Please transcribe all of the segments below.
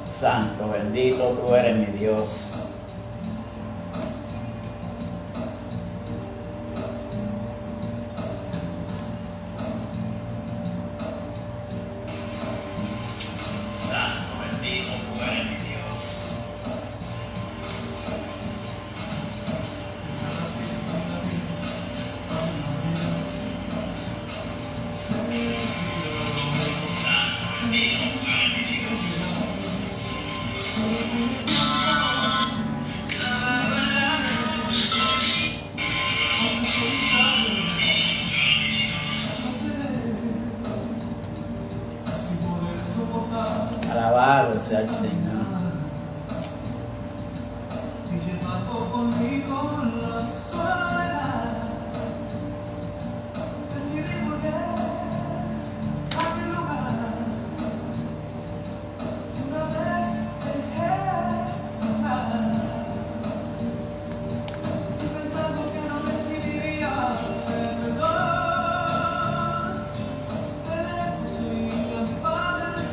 Santo, bendito tú eres mi Dios. Santo, bendito tú eres mi Dios. Alabado sea el Señor.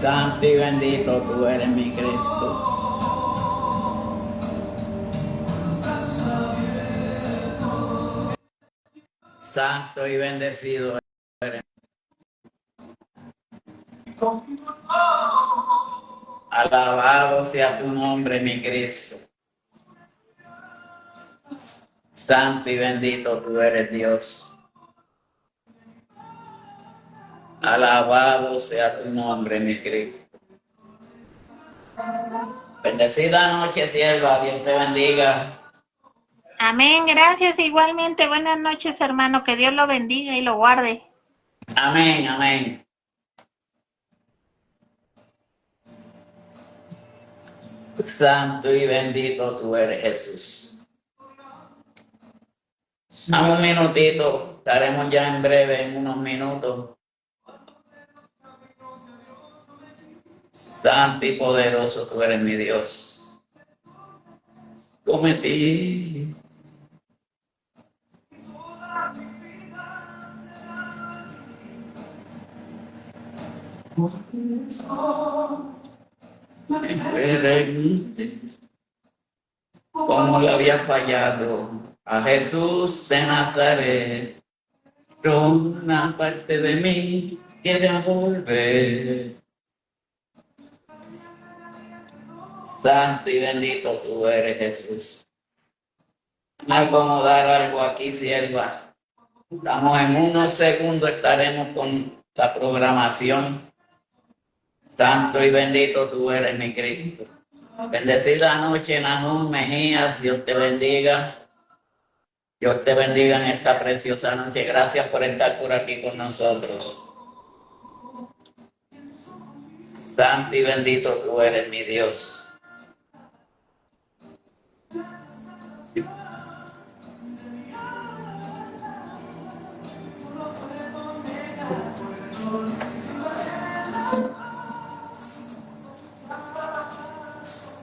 Santo y bendito tú eres mi Cristo. Santo y bendecido eres. Alabado sea tu nombre, mi Cristo. Santo y bendito tú eres Dios. Alabado sea tu nombre, mi Cristo. Bendecida noche, sierva. Dios te bendiga. Amén, gracias igualmente. Buenas noches, hermano. Que Dios lo bendiga y lo guarde. Amén, amén. Santo y bendito tú eres Jesús. Dame un minutito, estaremos ya en breve, en unos minutos. Santo y poderoso tú eres mi Dios. Cometí. Cómo le había fallado a Jesús de Nazaret, pero una parte de mí quiere volver. Santo y bendito tú eres Jesús. Vamos a acomodar algo aquí, sierva. Estamos en unos segundos, estaremos con la programación. Santo y bendito tú eres mi Cristo. Bendecida noche, Nahum Mejías, Dios te bendiga. Dios te bendiga en esta preciosa noche. Gracias por estar por aquí con nosotros. Santo y bendito tú eres mi Dios.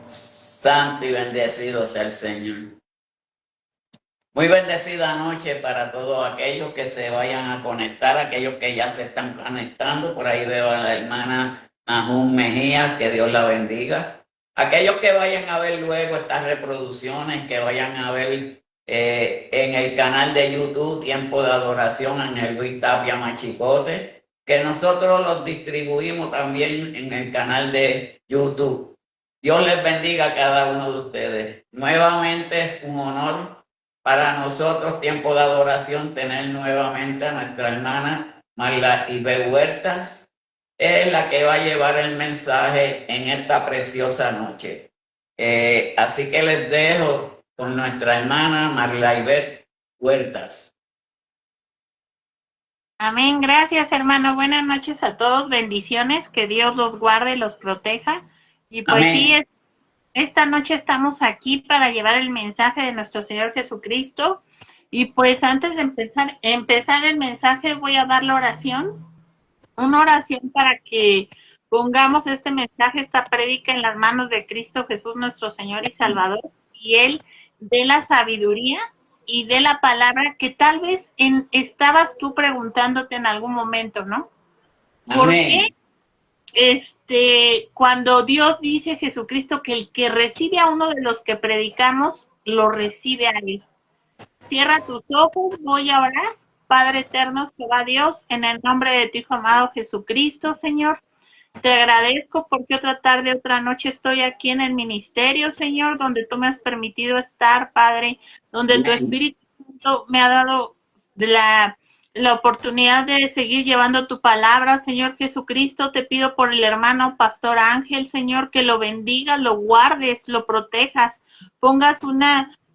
Santo y bendecido sea el Señor. Muy bendecida noche para todos aquellos que se vayan a conectar, aquellos que ya se están conectando. Por ahí veo a la hermana Nahum Mejía, que Dios la bendiga. Aquellos que vayan a ver luego estas reproducciones, que vayan a ver en el canal de YouTube Tiempo de Adoración, Ángel Luis Tapia Machicote, que nosotros los distribuimos también en el canal de YouTube. Dios les bendiga a cada uno de ustedes. Nuevamente es un honor para nosotros, Tiempo de Adoración, tener nuevamente a nuestra hermana Marla Ibe Huertas, es la que va a llevar el mensaje en esta preciosa noche. Así que les dejo con nuestra hermana Marla Ibe Huertas. Amén, gracias, hermano. Buenas noches a todos. Bendiciones. Que Dios los guarde y los proteja. Y pues Amén. sí, esta noche estamos aquí para llevar el mensaje de nuestro Señor Jesucristo. Y pues antes de empezar el mensaje, voy a dar la oración. Una oración para que pongamos este mensaje, esta prédica en las manos de Cristo Jesús, nuestro Señor y Salvador, y Él dé la sabiduría y dé la palabra que tal vez estabas tú preguntándote en algún momento, ¿no? ¿Por qué? Amén. cuando Dios dice Jesucristo que el que recibe a uno de los que predicamos, lo recibe a él. Cierra tus ojos, voy a orar. Padre eterno, Jehová Dios, en el nombre de tu Hijo amado Jesucristo, Señor, te agradezco porque otra tarde, otra noche estoy aquí en el ministerio, Señor, donde tú me has permitido estar, Padre, donde tu Espíritu Santo me ha dado la oportunidad de seguir llevando tu palabra, Señor Jesucristo. Te pido por el hermano Pastor Ángel, Señor, que lo bendigas, lo guardes, lo protejas, pongas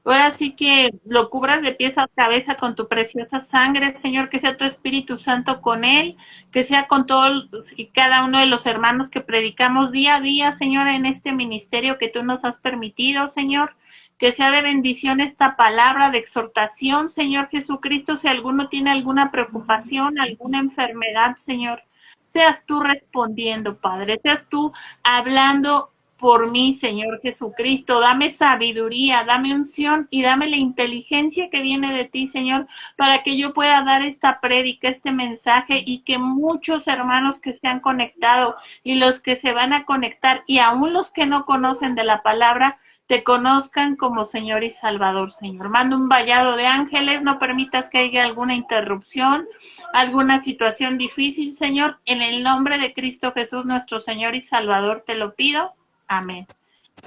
ahora sí que lo cubras de pies a cabeza con tu preciosa sangre, Señor, que sea tu Espíritu Santo con él, que sea con todos y cada uno de los hermanos que predicamos día a día, Señor, en este ministerio que tú nos has permitido, Señor, que sea de bendición esta palabra de exhortación, Señor Jesucristo, si alguno tiene alguna preocupación, alguna enfermedad, Señor, seas tú respondiendo, Padre, seas tú hablando por mí, Señor Jesucristo. Dame sabiduría, dame unción y dame la inteligencia que viene de ti, Señor, para que yo pueda dar esta prédica, este mensaje y que muchos hermanos que se han conectado y los que se van a conectar y aún los que no conocen de la palabra, te conozcan como Señor y Salvador, Señor. Manda un vallado de ángeles, no permitas que haya alguna interrupción, alguna situación difícil, Señor. En el nombre de Cristo Jesús, nuestro Señor y Salvador, te lo pido. Amén.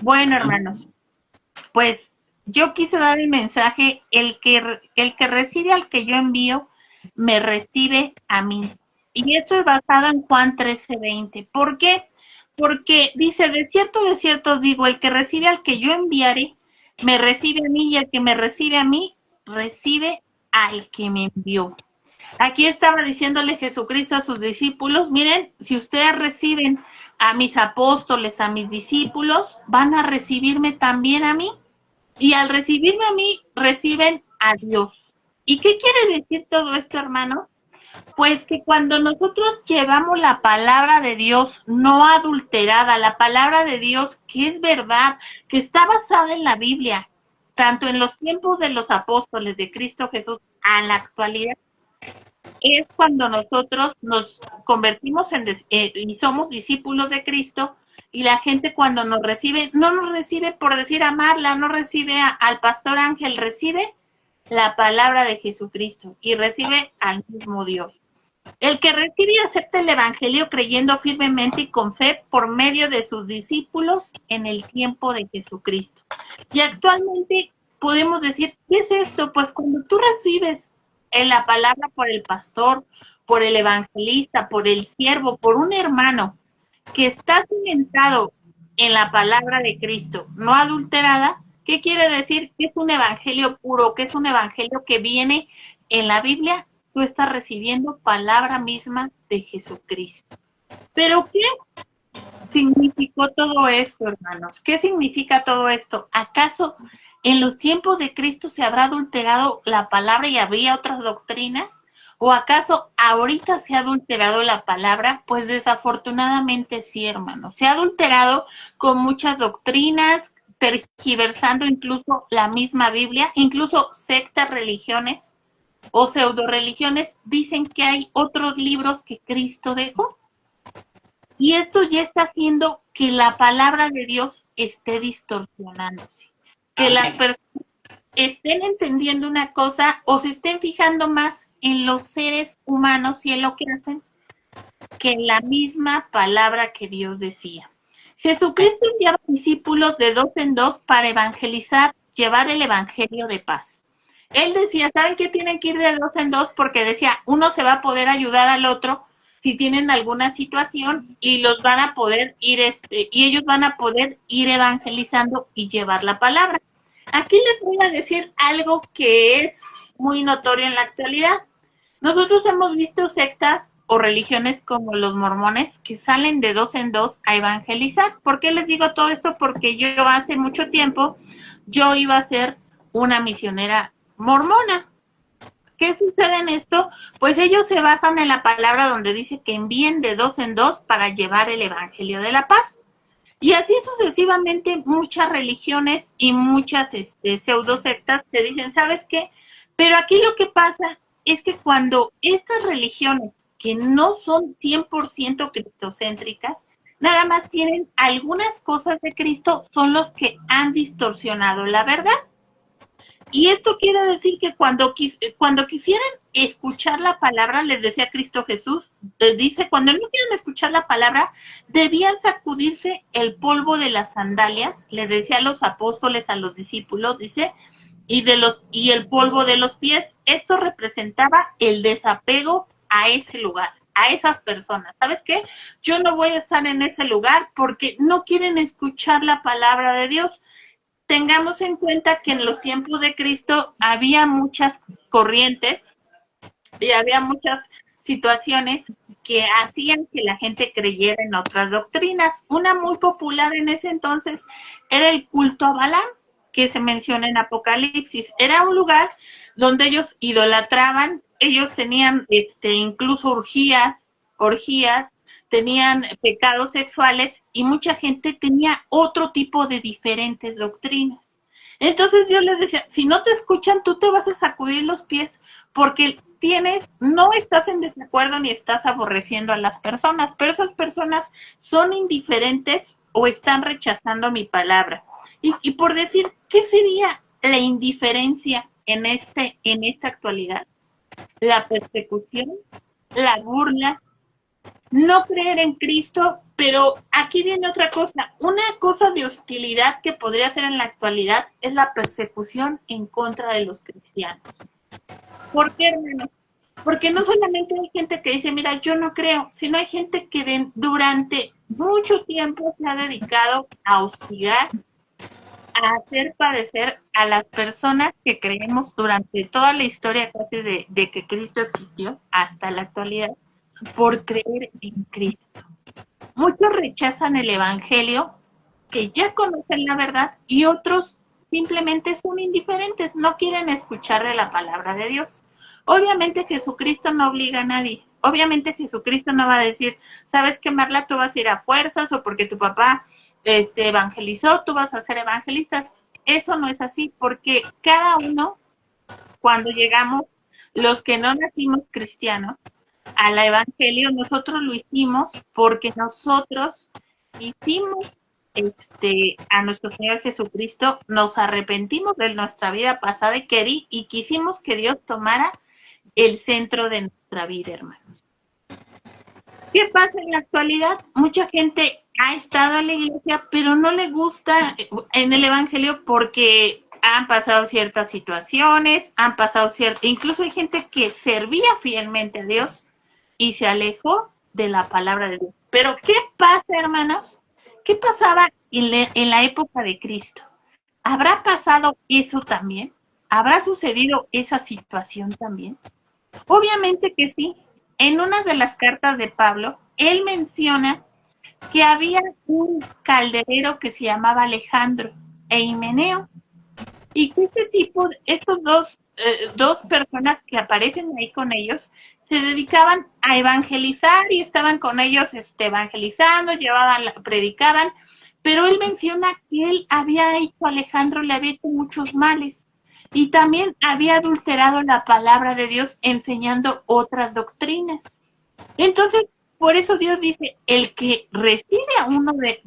Bueno, hermanos, pues yo quise dar el mensaje, el que recibe al que yo envío, me recibe a mí. Y esto es basado en Juan 13:20. ¿Por qué? Porque dice, de cierto os digo, el que recibe al que yo enviaré, me recibe a mí, y el que me recibe a mí, recibe al que me envió. Aquí estaba diciéndole Jesucristo a sus discípulos, miren, si ustedes reciben a mis apóstoles, a mis discípulos, van a recibirme también a mí. Y al recibirme a mí, reciben a Dios. ¿Y qué quiere decir todo esto, hermano? Pues que cuando nosotros llevamos la palabra de Dios no adulterada, la palabra de Dios que es verdad, que está basada en la Biblia, tanto en los tiempos de los apóstoles de Cristo Jesús a la actualidad, es cuando nosotros nos convertimos y somos discípulos de Cristo, y la gente cuando nos recibe, no nos recibe por decir amarla, no recibe al pastor Ángel, recibe la palabra de Jesucristo y recibe al mismo Dios. El que recibe y acepta el Evangelio creyendo firmemente y con fe por medio de sus discípulos en el tiempo de Jesucristo. Y actualmente podemos decir, ¿qué es esto? Pues cuando tú recibes en la palabra por el pastor, por el evangelista, por el siervo, por un hermano que está cimentado en la palabra de Cristo, no adulterada, ¿qué quiere decir? Que es un evangelio puro, que es un evangelio que viene en la Biblia. Tú estás recibiendo palabra misma de Jesucristo. ¿Pero qué significó todo esto, hermanos? ¿Qué significa todo esto? ¿Acaso en los tiempos de Cristo se habrá adulterado la palabra y habría otras doctrinas? ¿O acaso ahorita se ha adulterado la palabra? Pues desafortunadamente sí, hermanos. Se ha adulterado con muchas doctrinas, tergiversando incluso la misma Biblia, incluso sectas, religiones o pseudo-religiones dicen que hay otros libros que Cristo dejó. Y esto ya está haciendo que la palabra de Dios esté distorsionándose. Que las personas estén entendiendo una cosa o se estén fijando más en los seres humanos y en lo que hacen que en la misma palabra que Dios decía. Jesucristo enviaba discípulos de dos en dos para evangelizar, llevar el evangelio de paz. Él decía, ¿saben qué? Tienen que ir de dos en dos porque decía, uno se va a poder ayudar al otro si tienen alguna situación y los van a poder ir, y ellos van a poder ir evangelizando y llevar la palabra. Aquí les voy a decir algo que es muy notorio en la actualidad. Nosotros hemos visto sectas o religiones como los mormones que salen de dos en dos a evangelizar. ¿Por qué les digo todo esto? Porque yo hace mucho tiempo, yo iba a ser una misionera mormona. ¿Qué sucede en esto? Pues ellos se basan en la palabra donde dice que envíen de dos en dos para llevar el evangelio de la paz. Y así sucesivamente muchas religiones y muchas pseudo sectas te dicen, ¿sabes qué? Pero aquí lo que pasa es que cuando estas religiones que no son 100% cristocéntricas, nada más tienen algunas cosas de Cristo, son los que han distorsionado la verdad. Y esto quiere decir que cuando quisieran escuchar la palabra, les decía Cristo Jesús, dice, cuando no quieren escuchar la palabra, debían sacudirse el polvo de las sandalias, les decía a los apóstoles, a los discípulos, dice, y el polvo de los pies. Esto representaba el desapego a ese lugar, a esas personas. ¿Sabes qué? Yo no voy a estar en ese lugar porque no quieren escuchar la palabra de Dios. Tengamos en cuenta que en los tiempos de Cristo había muchas corrientes y había muchas situaciones que hacían que la gente creyera en otras doctrinas. Una muy popular en ese entonces era el culto a Balaam, que se menciona en Apocalipsis. Era un lugar donde ellos idolatraban, ellos tenían incluso orgías, tenían pecados sexuales y mucha gente tenía otro tipo de diferentes doctrinas. Entonces Dios les decía, si no te escuchan, tú te vas a sacudir los pies porque no estás en desacuerdo ni estás aborreciendo a las personas, pero esas personas son indiferentes o están rechazando mi palabra. Y por decir, ¿qué sería la indiferencia en esta actualidad? La persecución, la burla, no creer en Cristo, pero aquí viene otra cosa. Una cosa de hostilidad que podría ser en la actualidad es la persecución en contra de los cristianos. ¿Por qué, hermano? Porque no solamente hay gente que dice, mira, yo no creo, sino hay gente que durante mucho tiempo se ha dedicado a hostigar, a hacer padecer a las personas que creemos durante toda la historia casi de que Cristo existió hasta la actualidad, por creer en Cristo. Muchos rechazan el Evangelio, que ya conocen la verdad, y otros simplemente son indiferentes, no quieren escuchar de la palabra de Dios. Obviamente Jesucristo no obliga a nadie. Obviamente Jesucristo no va a decir, ¿sabes qué, Marla? Tú vas a ir a fuerzas o porque tu papá evangelizó, tú vas a ser evangelistas. Eso no es así, porque cada uno, cuando llegamos, los que no nacimos cristianos, al evangelio, nosotros lo hicimos porque nosotros hicimos a nuestro Señor Jesucristo, nos arrepentimos de nuestra vida pasada y quisimos que Dios tomara el centro de nuestra vida, hermanos. ¿Qué pasa en la actualidad? Mucha gente ha estado en la iglesia, pero no le gusta en el evangelio porque han pasado ciertas situaciones, incluso hay gente que servía fielmente a Dios y se alejó de la palabra de Dios. Pero ¿qué pasa, hermanos? ¿Qué pasaba en la época de Cristo? ¿Habrá pasado eso también? ¿Habrá sucedido esa situación también? Obviamente que sí. En una de las cartas de Pablo, él menciona que había un calderero que se llamaba Alejandro e Himeneo, y que estos dos personas que aparecen ahí con ellos, se dedicaban a evangelizar y estaban con ellos evangelizando, predicaban, pero él menciona que él había hecho a Alejandro, le había hecho muchos males y también había adulterado la palabra de Dios enseñando otras doctrinas. Entonces, por eso Dios dice, el que recibe a uno de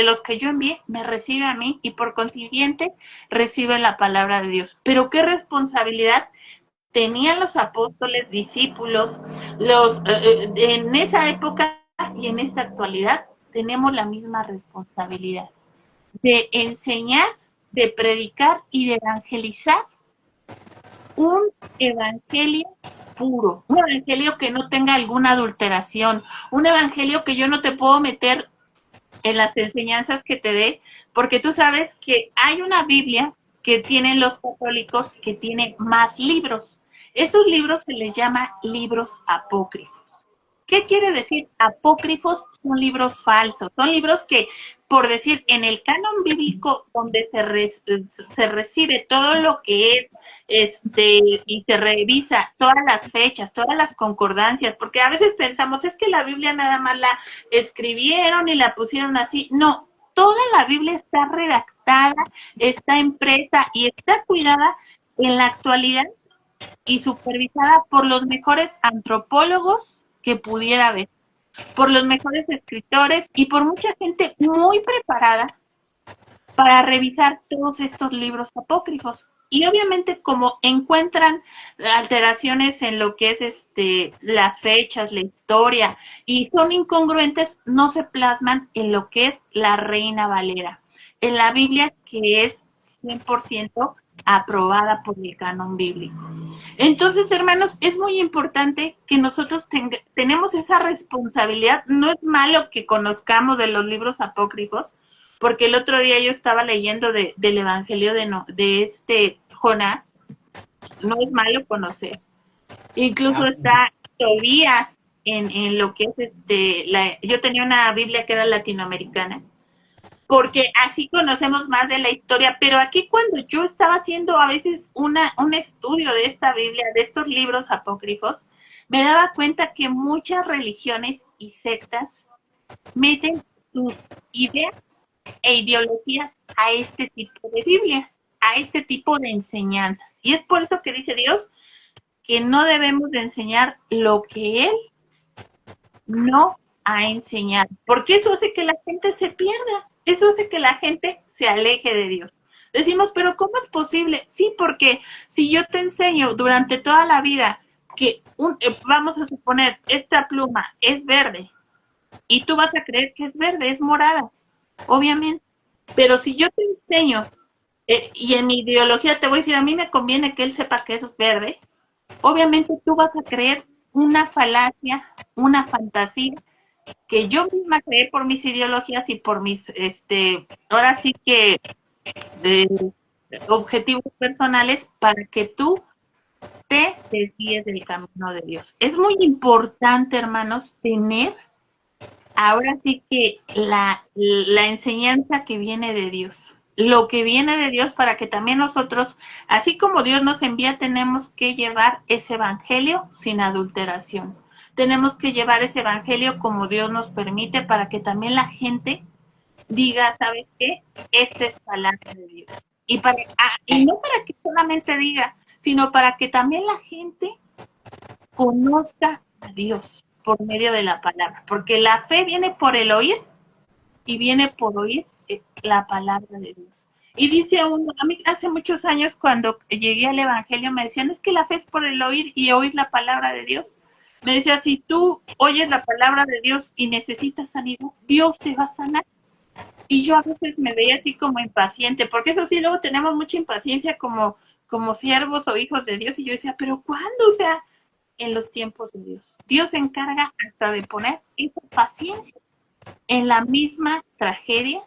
los que yo envié, me recibe a mí y por consiguiente recibe la palabra de Dios. Pero qué responsabilidad tenían los apóstoles, discípulos, en esa época y en esta actualidad tenemos la misma responsabilidad de enseñar, de predicar y de evangelizar un evangelio puro, un evangelio que no tenga alguna adulteración, un evangelio que yo no te puedo meter en las enseñanzas que te dé, porque tú sabes que hay una Biblia que tienen los católicos que tiene más libros. Esos libros se les llama libros apócrifos. ¿Qué quiere decir apócrifos? Son libros falsos, son libros que, por decir, en el canon bíblico donde se recibe todo lo que es, y se revisa todas las fechas, todas las concordancias, porque a veces pensamos, es que la Biblia nada más la escribieron y la pusieron así. No, toda la Biblia está redactada, está impresa y está cuidada en la actualidad. y supervisada por los mejores antropólogos que pudiera haber, por los mejores escritores y por mucha gente muy preparada para revisar todos estos libros apócrifos. Y obviamente como encuentran alteraciones en lo que es las fechas, la historia, y son incongruentes, no se plasman en lo que es la Reina Valera, en la Biblia que es 100% aprobada por el canon bíblico. Entonces, hermanos, es muy importante que nosotros tenemos esa responsabilidad. No es malo que conozcamos de los libros apócrifos, porque el otro día yo estaba leyendo del Evangelio de Jonás. No es malo conocer. Incluso está Tobías en lo que es yo tenía una Biblia que era latinoamericana, porque así conocemos más de la historia, pero aquí cuando yo estaba haciendo a veces un estudio de esta Biblia, de estos libros apócrifos, me daba cuenta que muchas religiones y sectas meten sus ideas e ideologías a este tipo de Biblias, a este tipo de enseñanzas. Y es por eso que dice Dios que no debemos de enseñar lo que Él no ha enseñado, porque eso hace que la gente se pierda, eso hace que la gente se aleje de Dios. Decimos, pero ¿cómo es posible? Sí, porque si yo te enseño durante toda la vida que, vamos a suponer, esta pluma es verde, y tú vas a creer que es verde, es morada, obviamente. Pero si yo te enseño, y en mi ideología te voy a decir, a mí me conviene que él sepa que es verde, obviamente tú vas a creer una falacia, una fantasía que yo misma creé por mis ideologías y por mis, ahora sí que, de objetivos personales para que tú te desvíes del camino de Dios. Es muy importante, hermanos, tener ahora sí que la enseñanza que viene de Dios, lo que viene de Dios para que también nosotros, así como Dios nos envía, tenemos que llevar ese evangelio sin adulteración. Tenemos que llevar ese evangelio como Dios nos permite para que también la gente diga, ¿sabes qué? Esta es palabra de Dios. Y no para que solamente diga, sino para que también la gente conozca a Dios por medio de la palabra, porque la fe viene por el oír y viene por oír la palabra de Dios. Y dice uno, a mí hace muchos años cuando llegué al Evangelio me decían, es que la fe es por el oír y oír la palabra de Dios. Me decía, si tú oyes la palabra de Dios y necesitas sanidad, Dios te va a sanar. Y yo a veces me veía así como impaciente, porque eso sí, luego tenemos mucha impaciencia como siervos o hijos de Dios. Y yo decía, pero ¿cuándo? O sea, en los tiempos de Dios. Dios se encarga hasta de poner esa paciencia en la misma tragedia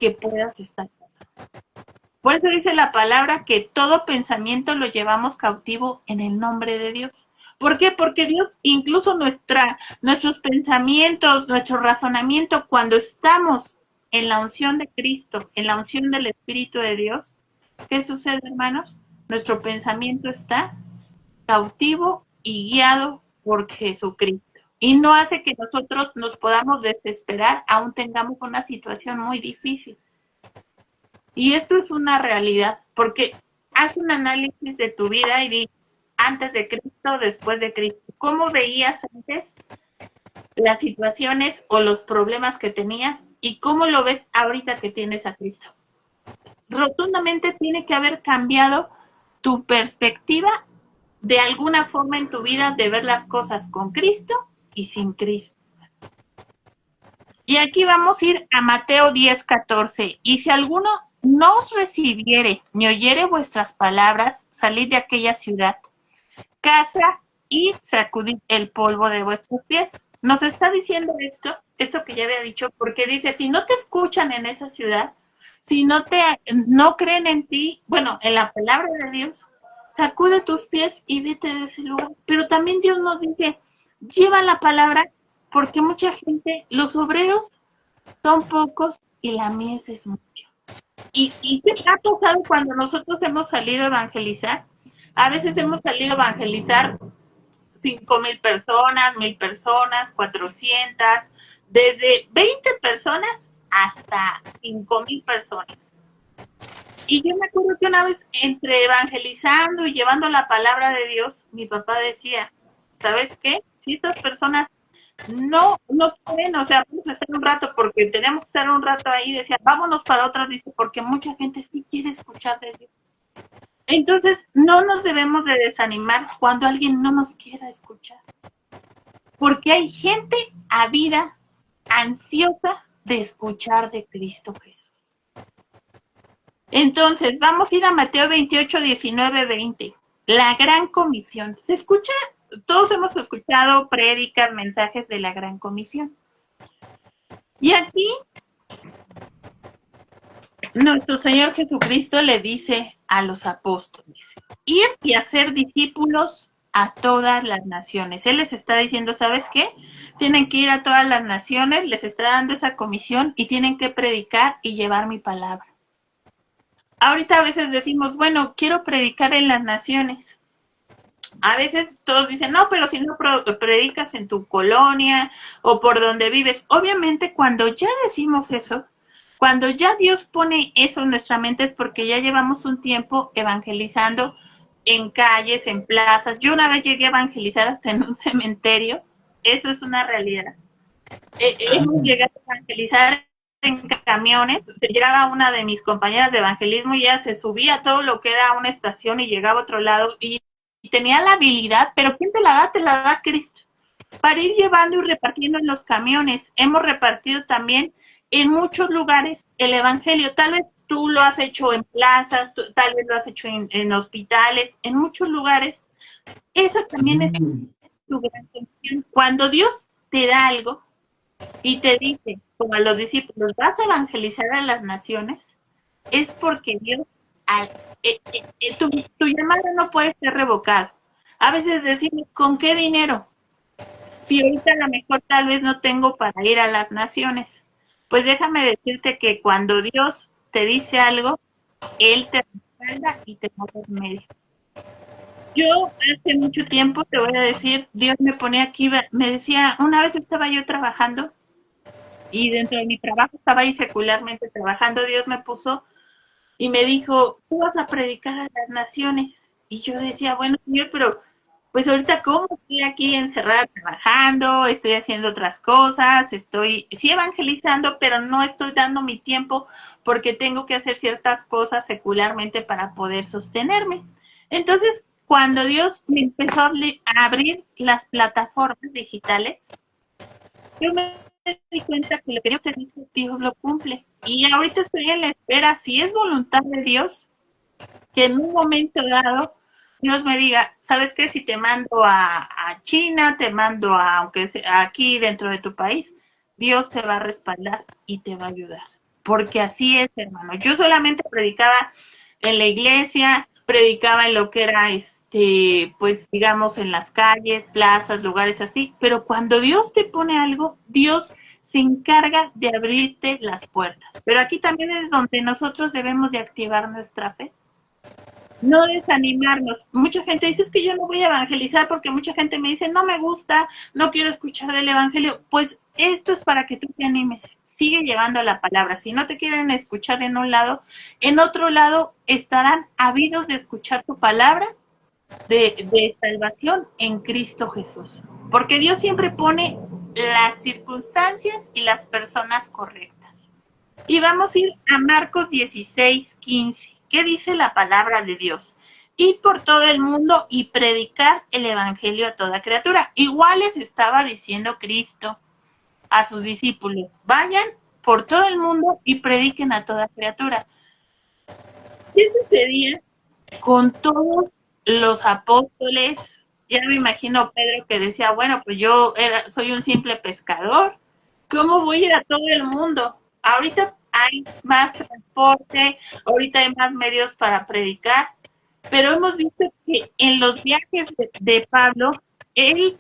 que puedas estar pasando. Por eso dice la palabra que todo pensamiento lo llevamos cautivo en el nombre de Dios. ¿Por qué? Porque Dios, incluso nuestros pensamientos, nuestro razonamiento, cuando estamos en la unción de Cristo, en la unción del Espíritu de Dios, ¿qué sucede, hermanos? Nuestro pensamiento está cautivo y guiado por Jesucristo. Y no hace que nosotros nos podamos desesperar, aún tengamos una situación muy difícil. Y esto es una realidad, porque haz un análisis de tu vida y di, antes de Cristo, después de Cristo. ¿Cómo veías antes las situaciones o los problemas que tenías y cómo lo ves ahorita que tienes a Cristo? Rotundamente tiene que haber cambiado tu perspectiva de alguna forma en tu vida de ver las cosas con Cristo y sin Cristo. Y aquí vamos a ir a Mateo 10:14. Y si alguno no os recibiere ni oyere vuestras palabras, salid de aquella ciudad, casa y sacudid el polvo de vuestros pies. Nos está diciendo esto que ya había dicho, porque dice, si no te escuchan en esa ciudad, si no creen en ti, bueno, en la palabra de Dios, sacude tus pies y vete de ese lugar. Pero también Dios nos dice, lleva la palabra, porque mucha gente, los obreros son pocos y la mies es mucha. ¿Y qué ha pasado cuando nosotros hemos salido a evangelizar? A veces hemos salido a evangelizar 5,000 personas, 1,000 personas, 400, desde 20 personas hasta 5,000 personas. Y yo me acuerdo que una vez, entre evangelizando y llevando la palabra de Dios, mi papá decía, ¿sabes qué? Si estas personas no quieren, o sea, vamos a estar un rato porque tenemos que estar un rato ahí, decía, vámonos para otras, dice, porque mucha gente sí quiere escuchar de Dios. Entonces, no nos debemos de desanimar cuando alguien no nos quiera escuchar, porque hay gente ávida, ansiosa de escuchar de Cristo Jesús. Entonces, vamos a ir a Mateo 28, 19, 20. La gran comisión. ¿Se escucha? Todos hemos escuchado prédicas, mensajes de la gran comisión. Y aquí nuestro Señor Jesucristo le dice a los apóstoles, ir y hacer discípulos a todas las naciones. Él les está diciendo, ¿sabes qué? Tienen que ir a todas las naciones, les está dando esa comisión y tienen que predicar y llevar mi palabra. Ahorita a veces decimos, bueno, quiero predicar en las naciones. A veces todos dicen, no, pero si no predicas en tu colonia o por donde vives. Obviamente cuando ya decimos eso, cuando ya Dios pone eso en nuestra mente es porque ya llevamos un tiempo evangelizando en calles, en plazas. Yo una vez llegué a evangelizar hasta en un cementerio. Eso es una realidad. Hemos llegado a evangelizar en camiones. Se llegaba una de mis compañeras de evangelismo y ella se subía a todo lo que era una estación y llegaba a otro lado y tenía la habilidad, pero ¿quién te la da? Te la da Cristo. Para ir llevando y repartiendo en los camiones. Hemos repartido también en muchos lugares el evangelio. Tal vez tú lo has hecho en plazas, tal vez lo has hecho en hospitales, en muchos lugares. Esa también es tu gran función. Cuando Dios te da algo y te dice, como a los discípulos, vas a evangelizar a las naciones, es porque Dios, al, tu llamado no puede ser revocado. A veces decimos, ¿con qué dinero? Si ahorita a lo mejor tal vez no tengo para ir a las naciones. Pues déjame decirte que cuando Dios te dice algo, Él te respalda y te da por medio. Yo hace mucho tiempo, te voy a decir, Dios me ponía aquí, me decía, una vez estaba yo trabajando y dentro de mi trabajo estaba ahí secularmente trabajando, Dios me puso y me dijo, tú vas a predicar a las naciones. Y yo decía, bueno, Señor, pero pues ahorita cómo estoy aquí encerrada trabajando, estoy haciendo otras cosas, estoy sí evangelizando, pero no estoy dando mi tiempo porque tengo que hacer ciertas cosas secularmente para poder sostenerme. Entonces, cuando Dios me empezó a abrir las plataformas digitales, yo me di cuenta que lo que Dios te dice, Dios lo cumple. Y ahorita estoy en la espera, si es voluntad de Dios, que en un momento dado Dios me diga, ¿sabes qué? Si te mando a China, te mando a, aunque sea aquí dentro de tu país, Dios te va a respaldar y te va a ayudar. Porque así es, hermano. Yo solamente predicaba en la iglesia, predicaba en lo que era, pues digamos, en las calles, plazas, lugares así. Pero cuando Dios te pone algo, Dios se encarga de abrirte las puertas. Pero aquí también es donde nosotros debemos de activar nuestra fe. No desanimarnos. Mucha gente dice, es que yo no voy a evangelizar porque mucha gente me dice, no me gusta, no quiero escuchar del evangelio. Pues esto es para que tú te animes. Sigue llevando la palabra. Si no te quieren escuchar en un lado, en otro lado estarán ávidos de escuchar tu palabra de salvación en Cristo Jesús. Porque Dios siempre pone las circunstancias y las personas correctas. Y vamos a ir a Marcos 16, 15. ¿Qué dice la palabra de Dios? Ir por todo el mundo y predicar el evangelio a toda criatura. Igual les estaba diciendo Cristo a sus discípulos, vayan por todo el mundo y prediquen a toda criatura. ¿Qué sucedía con todos los apóstoles? Ya me imagino Pedro que decía, bueno, pues yo soy un simple pescador, ¿cómo voy a ir a todo el mundo? Ahorita hay más transporte, ahorita hay más medios para predicar, pero hemos visto que en los viajes de Pablo, él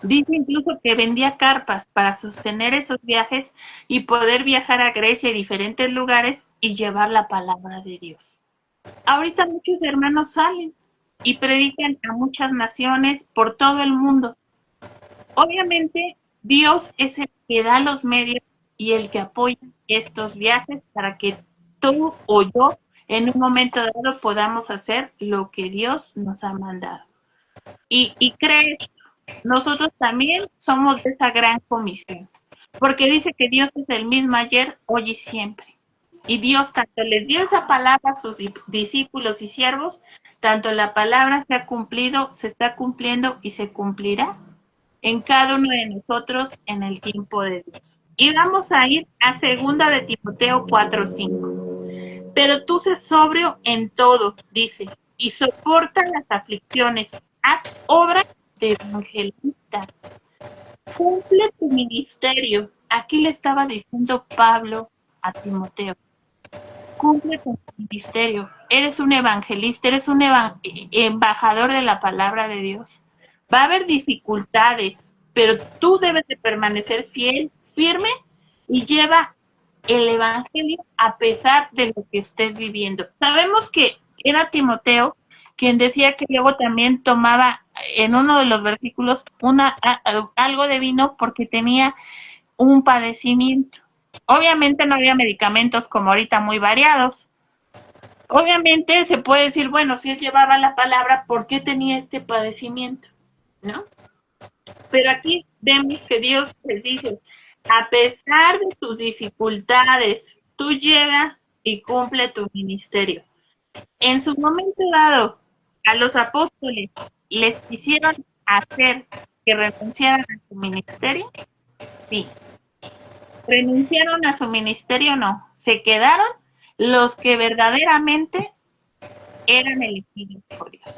dice incluso que vendía carpas para sostener esos viajes y poder viajar a Grecia y diferentes lugares y llevar la palabra de Dios. Ahorita muchos hermanos salen y predican a muchas naciones por todo el mundo. Obviamente, Dios es el que da los medios y el que apoya estos viajes para que tú o yo en un momento dado podamos hacer lo que Dios nos ha mandado. Y cree, nosotros también somos de esa gran comisión, porque dice que Dios es el mismo ayer, hoy y siempre. Y Dios tanto les dio esa palabra a sus discípulos y siervos, tanto la palabra se ha cumplido, se está cumpliendo y se cumplirá en cada uno de nosotros en el tiempo de Dios. Y vamos a ir a 2 de Timoteo 4:5. Pero tú sé sobrio en todo, dice, y soporta las aflicciones, haz obra de evangelista, cumple tu ministerio. Aquí le estaba diciendo Pablo a Timoteo, cumple tu ministerio, eres un evangelista, eres un embajador de la palabra de Dios. Va a haber dificultades, pero tú debes de permanecer fiel, firme y lleva el evangelio a pesar de lo que estés viviendo. Sabemos que era Timoteo quien decía que luego también tomaba en uno de los versículos algo de vino porque tenía un padecimiento. Obviamente no había medicamentos como ahorita muy variados. Obviamente se puede decir, bueno, si él llevaba la palabra, ¿por qué tenía este padecimiento? ¿No? Pero aquí vemos que Dios les dice, a pesar de tus dificultades, tú llega y cumple tu ministerio. En su momento dado, a los apóstoles les quisieron hacer que renunciaran a su ministerio, sí. ¿Renunciaron a su ministerio? No. Se quedaron los que verdaderamente eran elegidos por Dios.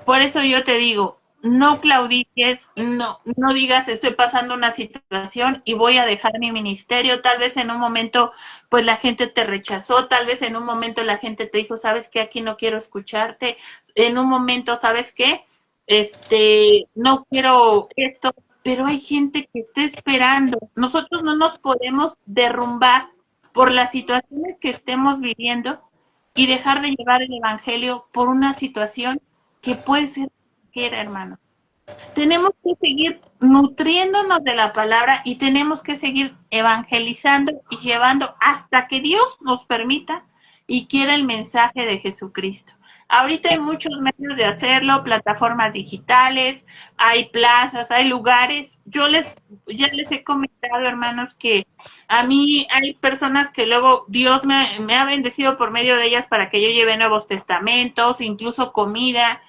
Por eso yo te digo, no claudiques, no digas estoy pasando una situación y voy a dejar mi ministerio. Tal vez en un momento pues la gente te rechazó, tal vez en un momento la gente te dijo, ¿sabes qué? Aquí no quiero escucharte. En un momento, ¿sabes qué? No quiero esto, pero hay gente que está esperando. Nosotros no nos podemos derrumbar por las situaciones que estemos viviendo y dejar de llevar el evangelio por una situación que puede ser cualquiera, hermano. Tenemos que seguir nutriéndonos de la palabra y tenemos que seguir evangelizando y llevando hasta que Dios nos permita y quiera el mensaje de Jesucristo. Ahorita hay muchos medios de hacerlo, plataformas digitales, hay plazas, hay lugares. Ya les he comentado, hermanos, que a mí hay personas que luego Dios me ha bendecido por medio de ellas para que yo lleve Nuevos Testamentos, incluso comida,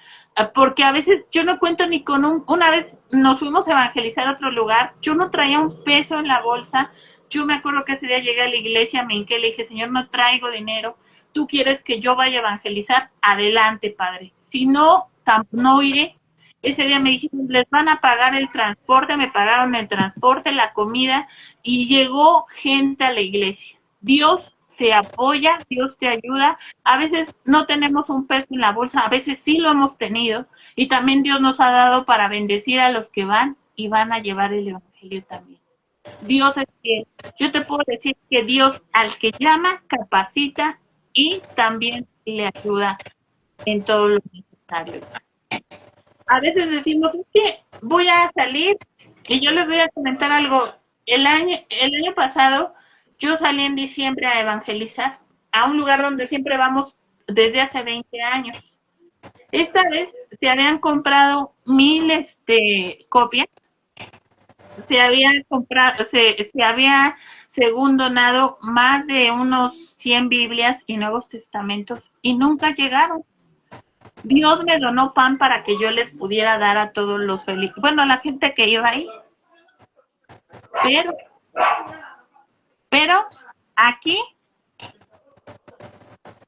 porque a veces yo no cuento ni con una vez nos fuimos a evangelizar a otro lugar, yo no traía un peso en la bolsa. Yo me acuerdo que ese día llegué a la iglesia, me hinqué, le dije, Señor, no traigo dinero, tú quieres que yo vaya a evangelizar, adelante, Padre. Si no, no iré. Ese día me dijeron, les van a pagar el transporte, me pagaron el transporte, la comida, y llegó gente a la iglesia. Dios te apoya, Dios te ayuda. A veces no tenemos un peso en la bolsa, a veces sí lo hemos tenido, y también Dios nos ha dado para bendecir a los que van y van a llevar el evangelio también. Dios es fiel. Yo te puedo decir que Dios al que llama, capacita y también le ayuda en todo lo necesario. A veces decimos, es que voy a salir y yo les voy a comentar algo. El año pasado yo salí en diciembre a evangelizar a un lugar donde siempre vamos desde hace 20 años. Esta vez se habían comprado 1000 copias. Se había comprado, se había según donado más de unos 100 Biblias y Nuevos Testamentos y nunca llegaron. Dios me donó pan para que yo les pudiera dar a todos los felices, bueno, a la gente que iba ahí. Pero aquí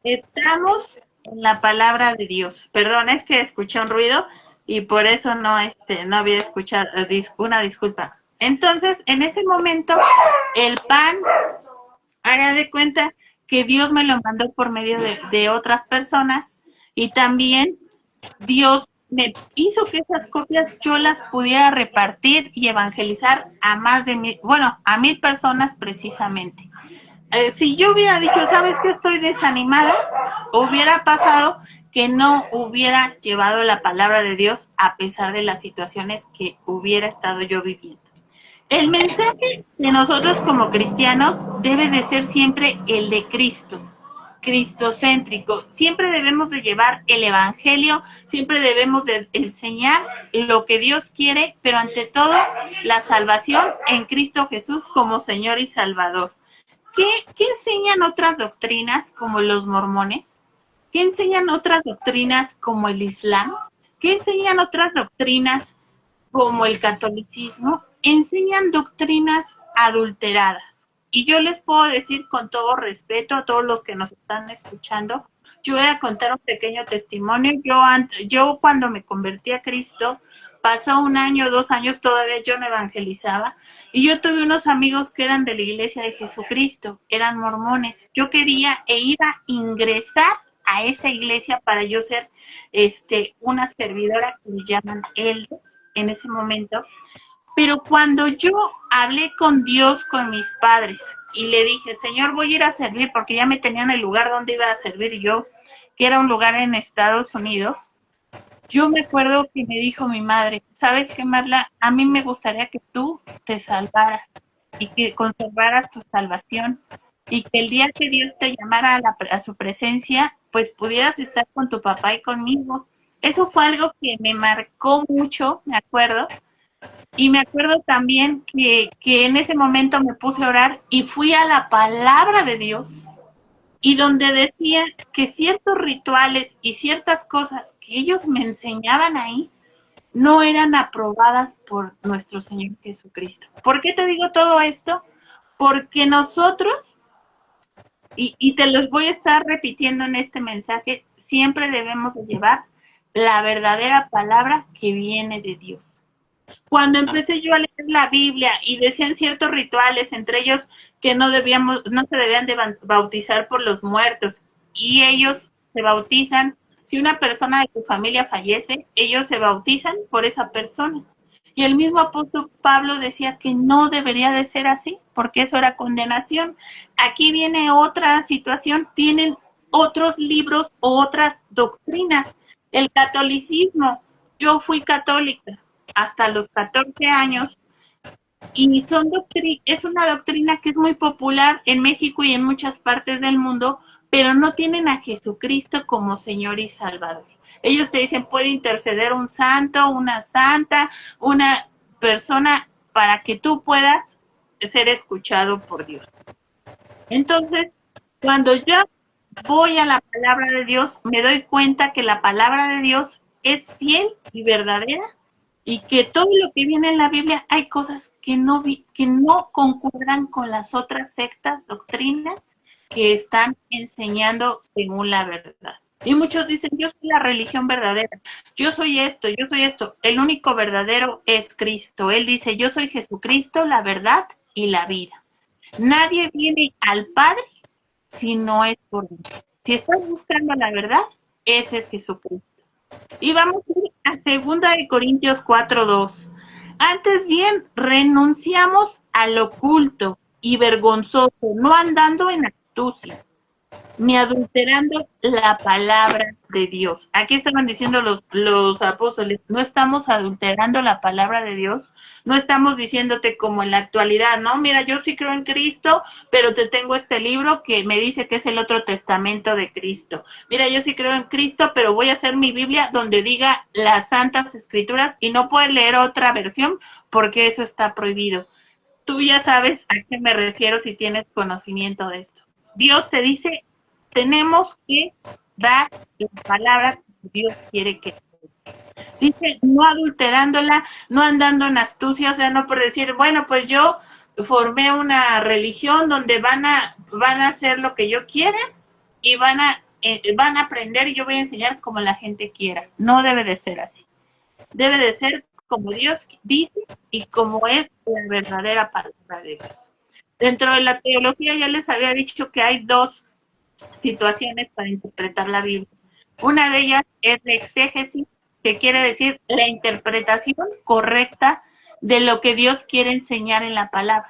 estamos en la palabra de Dios. Perdón, es que escuché un ruido y por eso no había escuchado, una disculpa. Entonces, en ese momento, el pan, haga de cuenta que Dios me lo mandó por medio de otras personas y también Dios me hizo que esas copias yo las pudiera repartir y evangelizar a más de 1000 personas precisamente. Si yo hubiera dicho, ¿sabes qué? Estoy desanimada, hubiera pasado que no hubiera llevado la palabra de Dios a pesar de las situaciones que hubiera estado yo viviendo. El mensaje de nosotros como cristianos debe de ser siempre el de Cristo. cristocéntrico. Siempre debemos de llevar el evangelio, siempre debemos de enseñar lo que Dios quiere, pero ante todo la salvación en Cristo Jesús como Señor y Salvador. ¿Qué enseñan otras doctrinas como los mormones? ¿Qué enseñan otras doctrinas como el Islam? ¿Qué enseñan otras doctrinas como el catolicismo? Enseñan doctrinas adulteradas. Y yo les puedo decir con todo respeto a todos los que nos están escuchando, yo voy a contar un pequeño testimonio. Yo cuando me convertí a Cristo, pasó 1 año, 2 años, todavía yo no evangelizaba, y yo tuve unos amigos que eran de la Iglesia de Jesucristo, eran mormones. Yo quería e iba a ingresar a esa iglesia para yo ser una servidora que le llaman elders en ese momento. Pero cuando yo hablé con Dios, con mis padres, y le dije, Señor, voy a ir a servir, porque ya me tenían el lugar donde iba a servir yo, que era un lugar en Estados Unidos, yo me acuerdo que me dijo mi madre, ¿sabes qué, Marla? A mí me gustaría que tú te salvaras y que conservaras tu salvación y que el día que Dios te llamara a su presencia, pues pudieras estar con tu papá y conmigo. Eso fue algo que me marcó mucho, me acuerdo. Y me acuerdo también que en ese momento me puse a orar y fui a la palabra de Dios, y donde decía que ciertos rituales y ciertas cosas que ellos me enseñaban ahí no eran aprobadas por nuestro Señor Jesucristo. ¿Por qué te digo todo esto? Porque nosotros, y te los voy a estar repitiendo en este mensaje, siempre debemos de llevar la verdadera palabra que viene de Dios. Cuando empecé yo a leer la Biblia y decían ciertos rituales, entre ellos que no se debían de bautizar por los muertos, y ellos se bautizan, si una persona de tu familia fallece, ellos se bautizan por esa persona. Y el mismo apóstol Pablo decía que no debería de ser así, porque eso era condenación. Aquí viene otra situación, tienen otros libros o otras doctrinas. El catolicismo, yo fui católica hasta los 14 años, y es una doctrina que es muy popular en México y en muchas partes del mundo, pero no tienen a Jesucristo como Señor y Salvador. Ellos te dicen, puede interceder un santo, una santa, una persona para que tú puedas ser escuchado por Dios. Entonces, cuando yo voy a la palabra de Dios, me doy cuenta que la palabra de Dios es fiel y verdadera, y que todo lo que viene en la Biblia hay cosas que no concuerdan con las otras sectas, doctrinas que están enseñando según la verdad. Y muchos dicen, yo soy la religión verdadera, yo soy esto, yo soy esto. El único verdadero es Cristo. Él dice, yo soy Jesucristo, la verdad y la vida. Nadie viene al Padre si no es por mí. Si estás buscando la verdad, ese es Jesucristo. Y vamos a ir a 2 Corintios 4:2. Antes bien, renunciamos al oculto y vergonzoso, no andando en astucia, ni adulterando la palabra de Dios. Aquí estaban diciendo los apóstoles, no estamos adulterando la palabra de Dios, no estamos diciéndote como en la actualidad, no, mira, yo sí creo en Cristo, pero te tengo este libro que me dice que es el otro testamento de Cristo. Mira, yo sí creo en Cristo, pero voy a hacer mi Biblia donde diga las santas escrituras y no puedes leer otra versión porque eso está prohibido. Tú ya sabes a qué me refiero si tienes conocimiento de esto. Dios te dice, tenemos que dar la palabra que Dios quiere que dice, no adulterándola, no andando en astucia, o sea, no por decir, bueno, pues yo formé una religión donde van a hacer lo que yo quiera y van a aprender y yo voy a enseñar como la gente quiera. No debe de ser así. Debe de ser como Dios dice y como es la verdadera palabra de Dios. Dentro de la teología ya les había dicho que hay 2 situaciones para interpretar la Biblia. Una de ellas es la exégesis, que quiere decir la interpretación correcta de lo que Dios quiere enseñar en la palabra.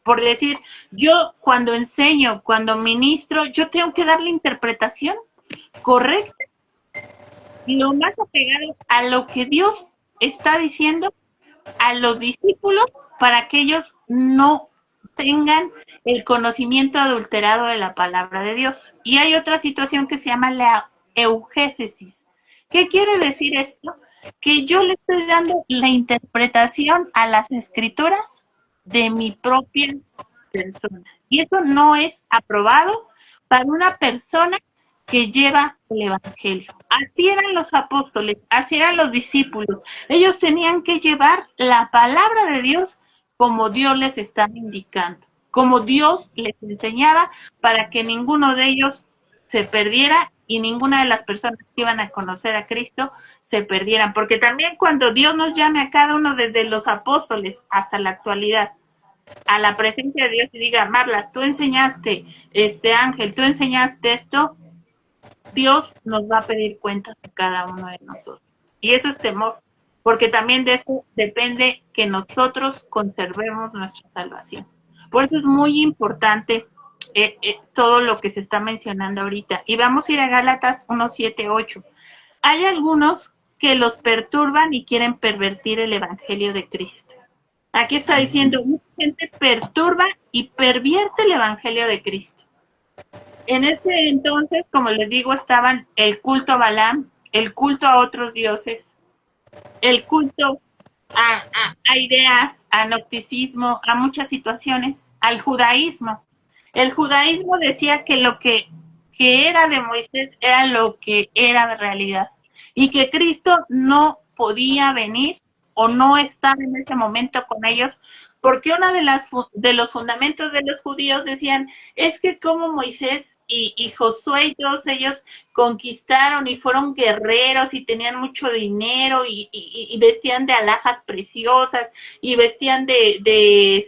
Por decir, yo cuando enseño, cuando ministro, yo tengo que dar la interpretación correcta, lo más apegado a lo que Dios está diciendo a los discípulos, para que ellos no tengan el conocimiento adulterado de la palabra de Dios. Y hay otra situación que se llama la eugésesis. ¿Qué quiere decir esto? Que yo le estoy dando la interpretación a las escrituras de mi propia persona. Y eso no es aprobado para una persona que lleva el Evangelio. Así eran los apóstoles, así eran los discípulos. Ellos tenían que llevar la palabra de Dios como Dios les estaba indicando, como Dios les enseñaba, para que ninguno de ellos se perdiera y ninguna de las personas que iban a conocer a Cristo se perdieran. Porque también cuando Dios nos llame a cada uno, desde los apóstoles hasta la actualidad, a la presencia de Dios y diga, Marla, tú enseñaste, Ángel, tú enseñaste esto, Dios nos va a pedir cuentas de cada uno de nosotros. Y eso es temor, porque también de eso depende que nosotros conservemos nuestra salvación. Por eso es muy importante todo lo que se está mencionando ahorita. Y vamos a ir a Gálatas 1, 7, 8. Hay algunos que los perturban y quieren pervertir el evangelio de Cristo. Aquí está diciendo, mucha gente perturba y pervierte el evangelio de Cristo. En ese entonces, como les digo, estaban el culto a Balaam, el culto a otros dioses, el culto a ideas, a gnosticismo, a muchas situaciones, al judaísmo. El judaísmo decía que lo que era de Moisés era lo que era realidad y que Cristo no podía venir o no estaba en ese momento con ellos, porque una de los fundamentos de los judíos decían, es que como Moisés y Josué y todos ellos conquistaron y fueron guerreros y tenían mucho dinero y vestían de alhajas preciosas y vestían de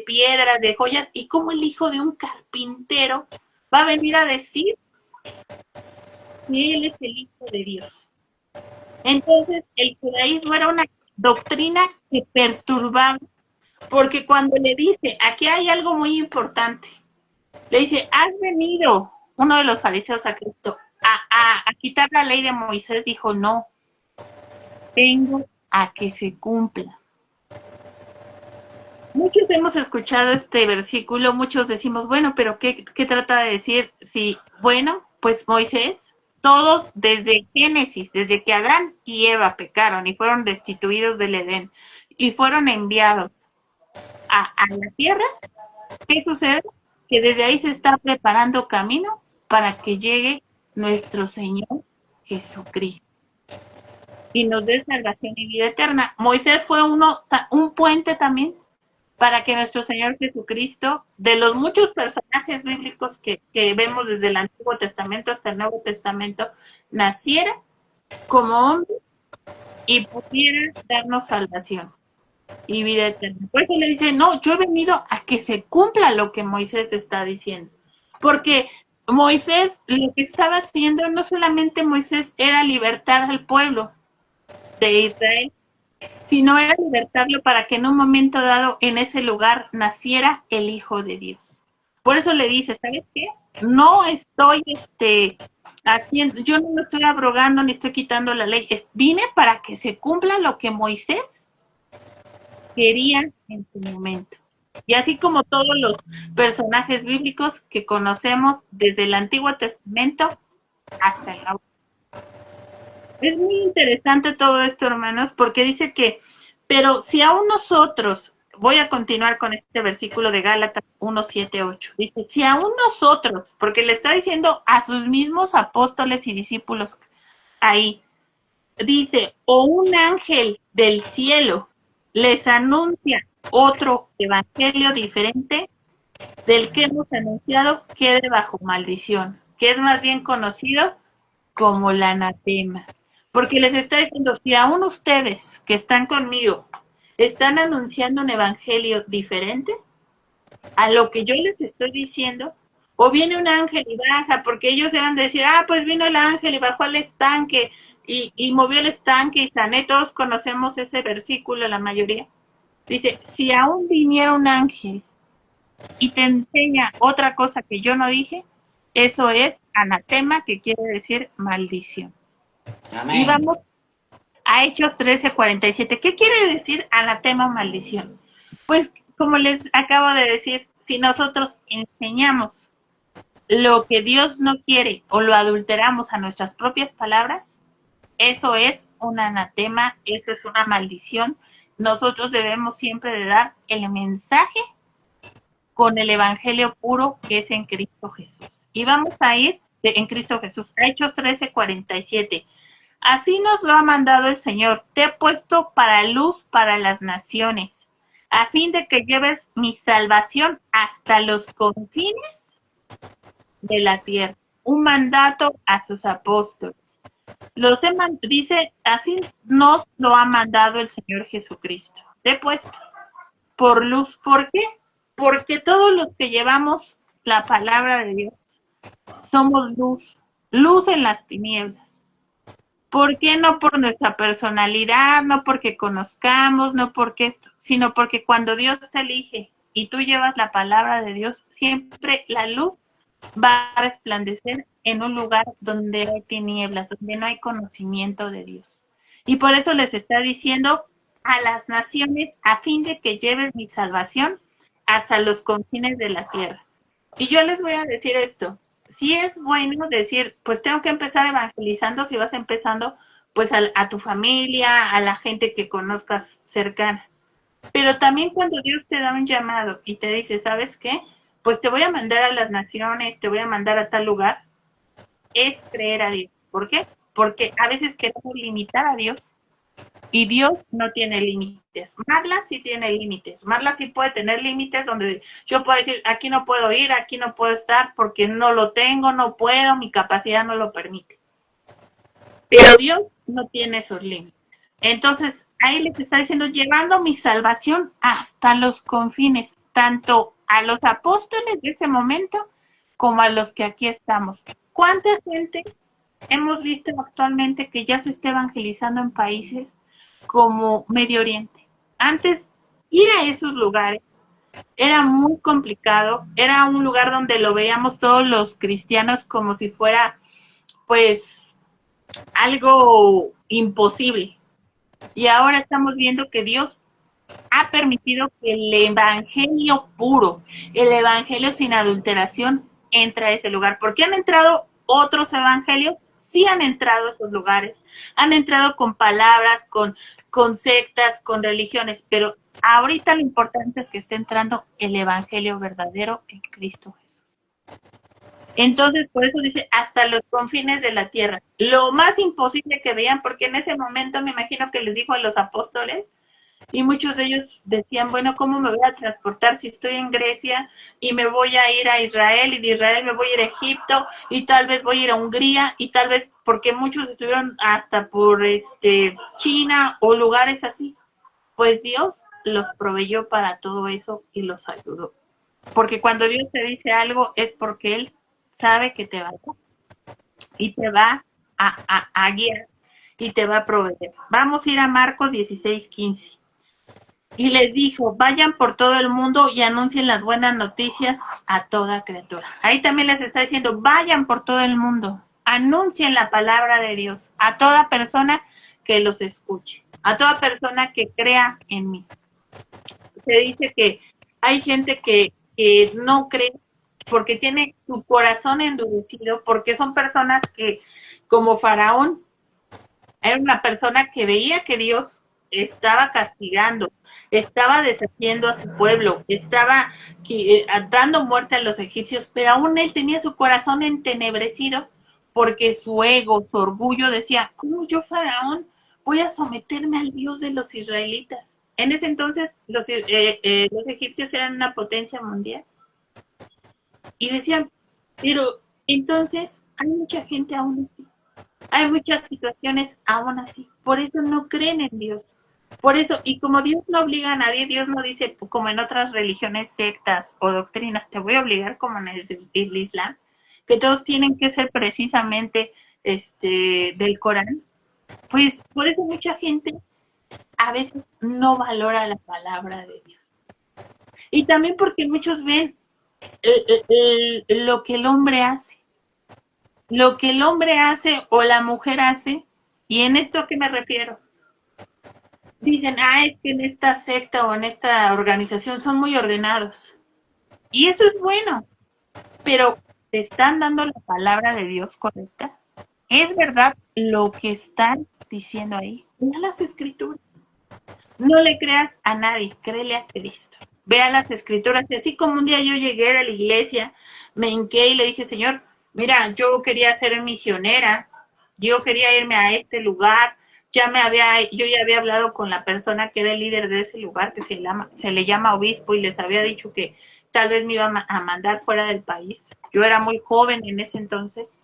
piedras, de joyas, y como el hijo de un carpintero va a venir a decir que él es el hijo de Dios. Entonces el judaísmo era una doctrina que perturbaba, porque cuando le dice, aquí hay algo muy importante, le dice, has venido, uno de los fariseos a Cristo, a quitar la ley de Moisés, dijo, no, vengo a que se cumpla. Muchos hemos escuchado este versículo, muchos decimos, bueno, pero ¿qué trata de decir? Sí, bueno, pues Moisés, todos desde Génesis, desde que Adán y Eva pecaron y fueron destituidos del Edén y fueron enviados a la tierra, ¿qué sucede? Que desde ahí se está preparando camino para que llegue nuestro Señor Jesucristo y nos dé salvación y vida eterna. Moisés fue un puente también para que nuestro Señor Jesucristo, de los muchos personajes bíblicos que vemos desde el Antiguo Testamento hasta el Nuevo Testamento, naciera como hombre y pudiera darnos salvación y vida eterna. Por eso le dice, no, yo he venido a que se cumpla lo que Moisés está diciendo. Porque Moisés, lo que estaba haciendo, no solamente Moisés era libertar al pueblo de Israel, sino era libertarlo para que en un momento dado en ese lugar naciera el Hijo de Dios. Por eso le dice, ¿sabes qué? No estoy haciendo, yo no estoy abrogando ni estoy quitando la ley, vine para que se cumpla lo que Moisés quería en su momento. Y así como todos los personajes bíblicos que conocemos desde el Antiguo Testamento hasta el Nuevo. Es muy interesante todo esto, hermanos, porque dice que, pero si aún nosotros, voy a continuar con este versículo de Gálatas 1, 7, 8, dice, si aún nosotros, porque le está diciendo a sus mismos apóstoles y discípulos ahí, dice, o un ángel del cielo les anuncia otro evangelio diferente del que hemos anunciado, quede bajo maldición, que es más bien conocido como el anatema. Porque les está diciendo, si aún ustedes que están conmigo están anunciando un evangelio diferente a lo que yo les estoy diciendo, o viene un ángel y baja, porque ellos se van a decir, pues vino el ángel y bajó al estanque y movió el estanque y sané, todos conocemos ese versículo, la mayoría. Dice, si aún viniera un ángel y te enseña otra cosa que yo no dije, eso es anatema, que quiere decir maldición. Amén. Y vamos a Hechos 13:47. ¿Qué quiere decir anatema o maldición? Pues, como les acabo de decir, si nosotros enseñamos lo que Dios no quiere o lo adulteramos a nuestras propias palabras, eso es un anatema, eso es una maldición. Nosotros debemos siempre de dar el mensaje con el evangelio puro que es en Cristo Jesús. Y vamos a ir en Cristo Jesús, Hechos 13:47. Así nos lo ha mandado el Señor, te he puesto para luz para las naciones, a fin de que lleves mi salvación hasta los confines de la tierra. Un mandato a sus apóstoles. Dice, así nos lo ha mandado el Señor Jesucristo. Te he puesto por luz. ¿Por qué? Porque todos los que llevamos la palabra de Dios somos luz, luz en las tinieblas. ¿Por qué? No por nuestra personalidad, no porque conozcamos, no porque esto, sino porque cuando Dios te elige y tú llevas la palabra de Dios, siempre la luz va a resplandecer en un lugar donde hay tinieblas, donde no hay conocimiento de Dios. Y por eso les está diciendo a las naciones, a fin de que lleven mi salvación hasta los confines de la tierra. Y yo les voy a decir esto, sí es bueno decir, pues tengo que empezar evangelizando, si vas empezando, pues a tu familia, a la gente que conozcas cercana. Pero también cuando Dios te da un llamado y te dice, ¿sabes qué? Pues te voy a mandar a las naciones, te voy a mandar a tal lugar, es creer a Dios. ¿Por qué? Porque a veces queremos limitar a Dios y Dios no tiene límites. Marla sí tiene límites. Marla sí puede tener límites donde yo puedo decir, aquí no puedo ir, aquí no puedo estar porque no lo tengo, no puedo, mi capacidad no lo permite. Pero Dios no tiene esos límites. Entonces, ahí les está diciendo, llevando mi salvación hasta los confines, tanto a los apóstoles de ese momento como a los que aquí estamos. ¿Cuánta gente hemos visto actualmente que ya se está evangelizando en países como Medio Oriente? Antes, ir a esos lugares era muy complicado, era un lugar donde lo veíamos todos los cristianos como si fuera, pues, algo imposible. Y ahora estamos viendo que Dios ha permitido que el evangelio puro, el evangelio sin adulteración, entre a ese lugar. ¿Por qué han entrado otros evangelios? Sí han entrado a esos lugares. Han entrado con palabras, con sectas, con religiones, pero ahorita lo importante es que esté entrando el evangelio verdadero en Cristo Jesús. Entonces, por eso dice, hasta los confines de la tierra. Lo más imposible que vean, porque en ese momento me imagino que les dijo a los apóstoles, y muchos de ellos decían, bueno, ¿cómo me voy a transportar si estoy en Grecia y me voy a ir a Israel y de Israel me voy a ir a Egipto y tal vez voy a ir a Hungría y tal vez, porque muchos estuvieron hasta por China o lugares así? Pues Dios los proveyó para todo eso y los ayudó. Porque cuando Dios te dice algo es porque Él sabe que te va a dar y te va a guiar y te va a proveer. Vamos a ir a Marcos 16:15. Y les dijo, vayan por todo el mundo y anuncien las buenas noticias a toda criatura. Ahí también les está diciendo, vayan por todo el mundo, anuncien la palabra de Dios a toda persona que los escuche, a toda persona que crea en mí. Se dice que hay gente que no cree porque tiene su corazón endurecido, porque son personas que, como Faraón, era una persona que veía que Dios estaba castigando, estaba deshaciendo a su pueblo, estaba dando muerte a los egipcios, pero aún él tenía su corazón entenebrecido porque su ego, su orgullo decía, ¿cómo yo, Faraón, voy a someterme al Dios de los israelitas? En ese entonces los egipcios eran una potencia mundial y decían, pero entonces hay mucha gente aún así. Hay muchas situaciones aún así. Por eso no creen en Dios. Por eso, y como Dios no obliga a nadie, Dios no dice, como en otras religiones, sectas o doctrinas, te voy a obligar como en el Islam, que todos tienen que ser precisamente del Corán. Pues por eso mucha gente a veces no valora la palabra de Dios. Y también porque muchos ven lo que el hombre hace. Lo que el hombre hace o la mujer hace, ¿y en esto a qué me refiero? Dicen, es que en esta secta o en esta organización son muy ordenados. Y eso es bueno, pero ¿te están dando la palabra de Dios correcta? ¿Es verdad lo que están diciendo ahí? Lea las escrituras. No le creas a nadie, créele a Cristo. Vea las escrituras. Y así como un día yo llegué a la iglesia, me hinqué y le dije, Señor, mira, yo quería ser misionera, yo quería irme a este lugar, yo ya había hablado con la persona que era el líder de ese lugar, que se le llama obispo, y les había dicho que tal vez me iba a mandar fuera del país. Yo era muy joven en ese entonces.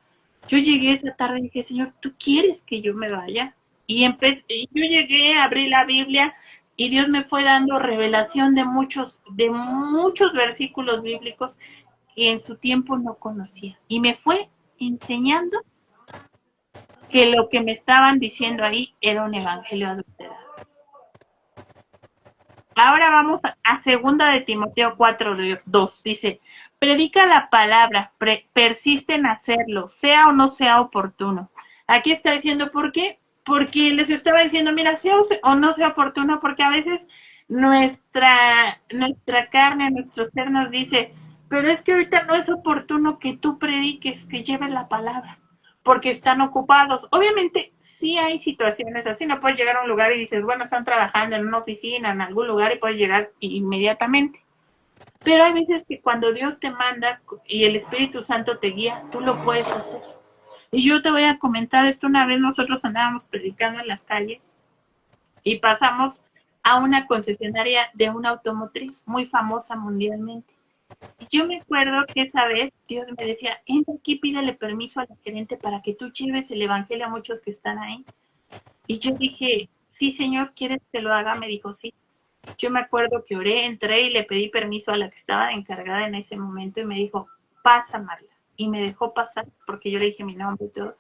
Yo llegué esa tarde y dije, Señor, ¿tú quieres que yo me vaya? Y yo llegué, abrí la Biblia y Dios me fue dando revelación de muchos versículos bíblicos que en su tiempo no conocía. Y me fue enseñando que lo que me estaban diciendo ahí era un evangelio adulterado. Ahora vamos a segunda de Timoteo 4:2. Dice, predica la palabra, persiste en hacerlo, sea o no sea oportuno. Aquí está diciendo, ¿por qué? Porque les estaba diciendo, mira, sea o no sea oportuno, porque a veces nuestra carne, nuestro ser nos dice, pero es que ahorita no es oportuno que tú prediques, que lleves la palabra, porque están ocupados. Obviamente, sí hay situaciones así, no puedes llegar a un lugar y dices, bueno, están trabajando en una oficina, en algún lugar, y puedes llegar inmediatamente. Pero hay veces que cuando Dios te manda y el Espíritu Santo te guía, tú lo puedes hacer. Y yo te voy a comentar esto. Una vez nosotros andábamos predicando en las calles y pasamos a una concesionaria de una automotriz muy famosa mundialmente. Y yo me acuerdo que esa vez Dios me decía, entra aquí, pídele permiso al gerente para que tú lleves el evangelio a muchos que están ahí. Y yo dije, sí, Señor, ¿quieres que lo haga? Me dijo, sí. Yo me acuerdo que oré, entré y le pedí permiso a la que estaba encargada en ese momento y me dijo, pasa, Marla. Y me dejó pasar porque yo le dije mi nombre y todo.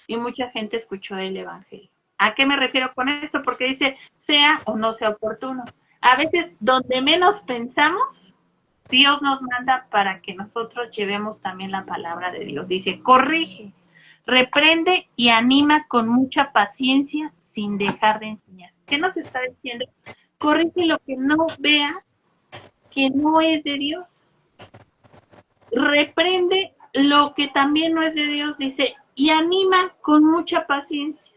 Y mucha gente escuchó el evangelio. ¿A qué me refiero con esto? Porque dice, sea o no sea oportuno. A veces, donde menos pensamos, Dios nos manda para que nosotros llevemos también la palabra de Dios. Dice, corrige, reprende y anima con mucha paciencia sin dejar de enseñar. ¿Qué nos está diciendo? Corrige lo que no vea que no es de Dios. Reprende lo que también no es de Dios, dice, y anima con mucha paciencia.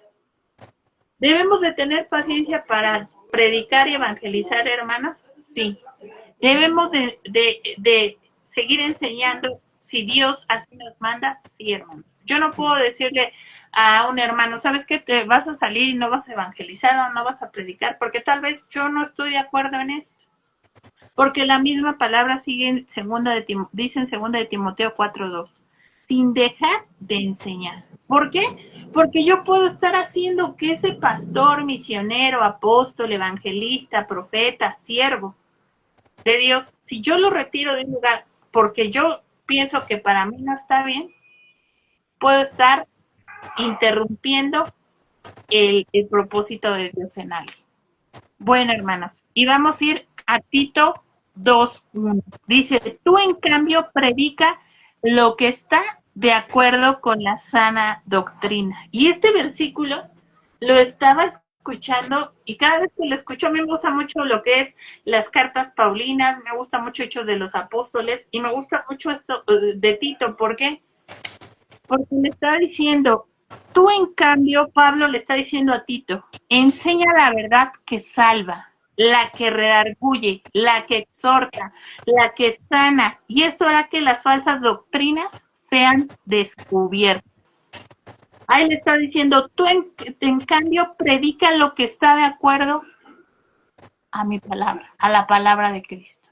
¿Debemos de tener paciencia para predicar y evangelizar, hermanas? Sí. ¿Debemos de seguir enseñando si Dios así nos manda? Sí, hermano. Yo no puedo decirle a un hermano, ¿sabes qué? Te vas a salir y no vas a evangelizar o no vas a predicar, porque tal vez yo no estoy de acuerdo en eso. Porque la misma palabra sigue dice en segunda de Timoteo 4:2, sin dejar de enseñar. ¿Por qué? Porque yo puedo estar haciendo que ese pastor, misionero, apóstol, evangelista, profeta, siervo de Dios, si yo lo retiro de un lugar porque yo pienso que para mí no está bien, puedo estar interrumpiendo el propósito de Dios en alguien. Bueno, hermanas, y vamos a ir a Tito 2:1. Dice, tú en cambio predica lo que está de acuerdo con la sana doctrina. Y este versículo lo estaba escuchando y cada vez que lo escucho a mí me gusta mucho lo que es las cartas paulinas, me gusta mucho Hechos de los Apóstoles y me gusta mucho esto de Tito. ¿Por qué? Porque le está diciendo, tú en cambio, Pablo le está diciendo a Tito, enseña la verdad que salva, la que redarguye, la que exhorta, la que sana, y esto hará que las falsas doctrinas sean descubiertas. Ahí le está diciendo, tú en cambio predica lo que está de acuerdo a mi palabra, a la palabra de Cristo.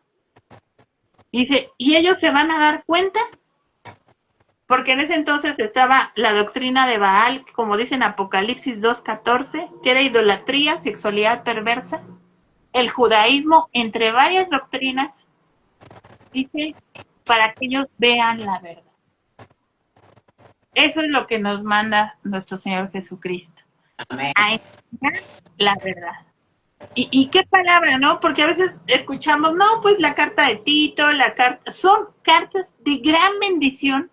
Dice, y ellos se van a dar cuenta porque en ese entonces estaba la doctrina de Baal, como dice en Apocalipsis 2:14, que era idolatría, sexualidad perversa, el judaísmo, entre varias doctrinas, dice, para que ellos vean la verdad. Eso es lo que nos manda nuestro Señor Jesucristo, Amén. a enseñar la verdad. ¿Y qué palabra, no? Porque a veces escuchamos, no, pues la carta de Tito, son cartas de gran bendición,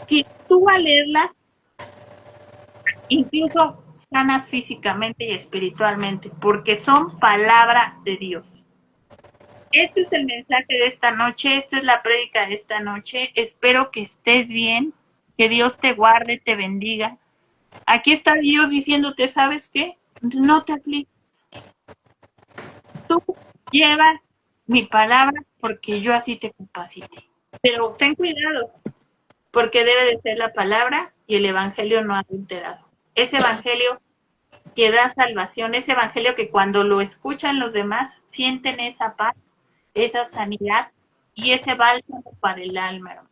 que tú al leerlas, incluso sanas físicamente y espiritualmente, porque son palabra de Dios. Este es el mensaje de esta noche, esta es la prédica de esta noche. Espero que estés bien, que Dios te guarde, te bendiga. Aquí está Dios diciéndote, ¿sabes qué? No te afliges. Tú lleva mi palabra porque yo así te capacité. Pero ten cuidado, porque debe de ser la palabra y el evangelio no adulterado. Ese evangelio que da salvación, ese evangelio que cuando lo escuchan los demás sienten esa paz, esa sanidad y ese bálsamo para el alma, hermanos.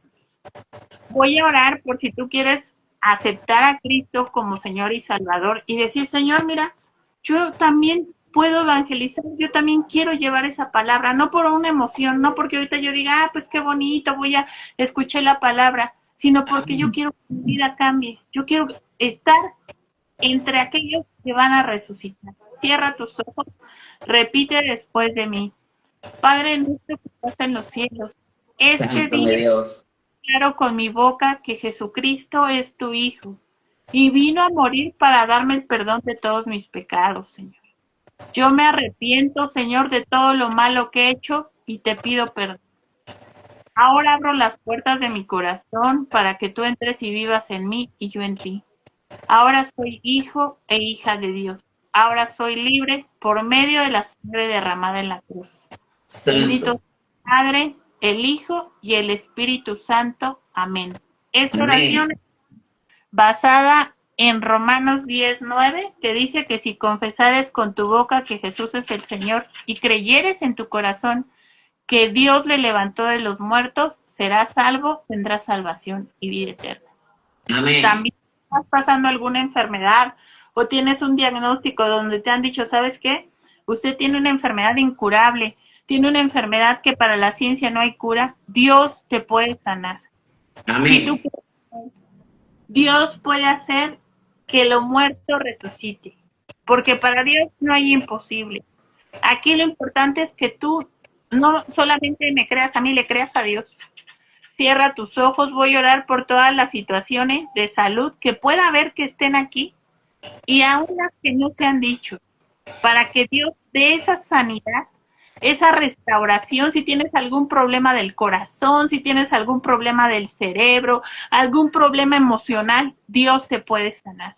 Voy a orar por si tú quieres aceptar a Cristo como Señor y Salvador y decir, Señor, mira, yo también puedo evangelizar, yo también quiero llevar esa palabra, no por una emoción, no porque ahorita yo diga, pues qué bonito, voy a escuchar la palabra, sino porque yo quiero que mi vida cambie, yo quiero estar entre aquellos que van a resucitar. Cierra tus ojos, repite después de mí. Padre nuestro que estás en los cielos, este Santo de día Dios. declaro con mi boca que Jesucristo es tu Hijo y vino a morir para darme el perdón de todos mis pecados, Señor. Yo me arrepiento, Señor, de todo lo malo que he hecho y te pido perdón. Ahora abro las puertas de mi corazón para que tú entres y vivas en mí y yo en ti. Ahora soy hijo e hija de Dios. Ahora soy libre por medio de la sangre derramada en la cruz. Bendito Santo. sea el Padre, el Hijo y el Espíritu Santo. Amén. Esta oración Amén. es basada en Romanos 10:9, que dice que si confesares con tu boca que Jesús es el Señor y creyeres en tu corazón que Dios le levantó de los muertos, serás salvo, tendrás salvación y vida eterna. Amén. También estás pasando alguna enfermedad o tienes un diagnóstico donde te han dicho, ¿sabes qué? Usted tiene una enfermedad incurable, tiene una enfermedad que para la ciencia no hay cura, Dios te puede sanar. Si tú Amén. Dios puede hacer que lo muerto resucite, porque para Dios no hay imposible. Aquí lo importante es que tú no solamente me creas a mí, le creas a Dios. Cierra tus ojos, voy a orar por todas las situaciones de salud que pueda haber que estén aquí y aún las que no te han dicho, para que Dios dé esa sanidad, esa restauración, si tienes algún problema del corazón, si tienes algún problema del cerebro, algún problema emocional, Dios te puede sanar.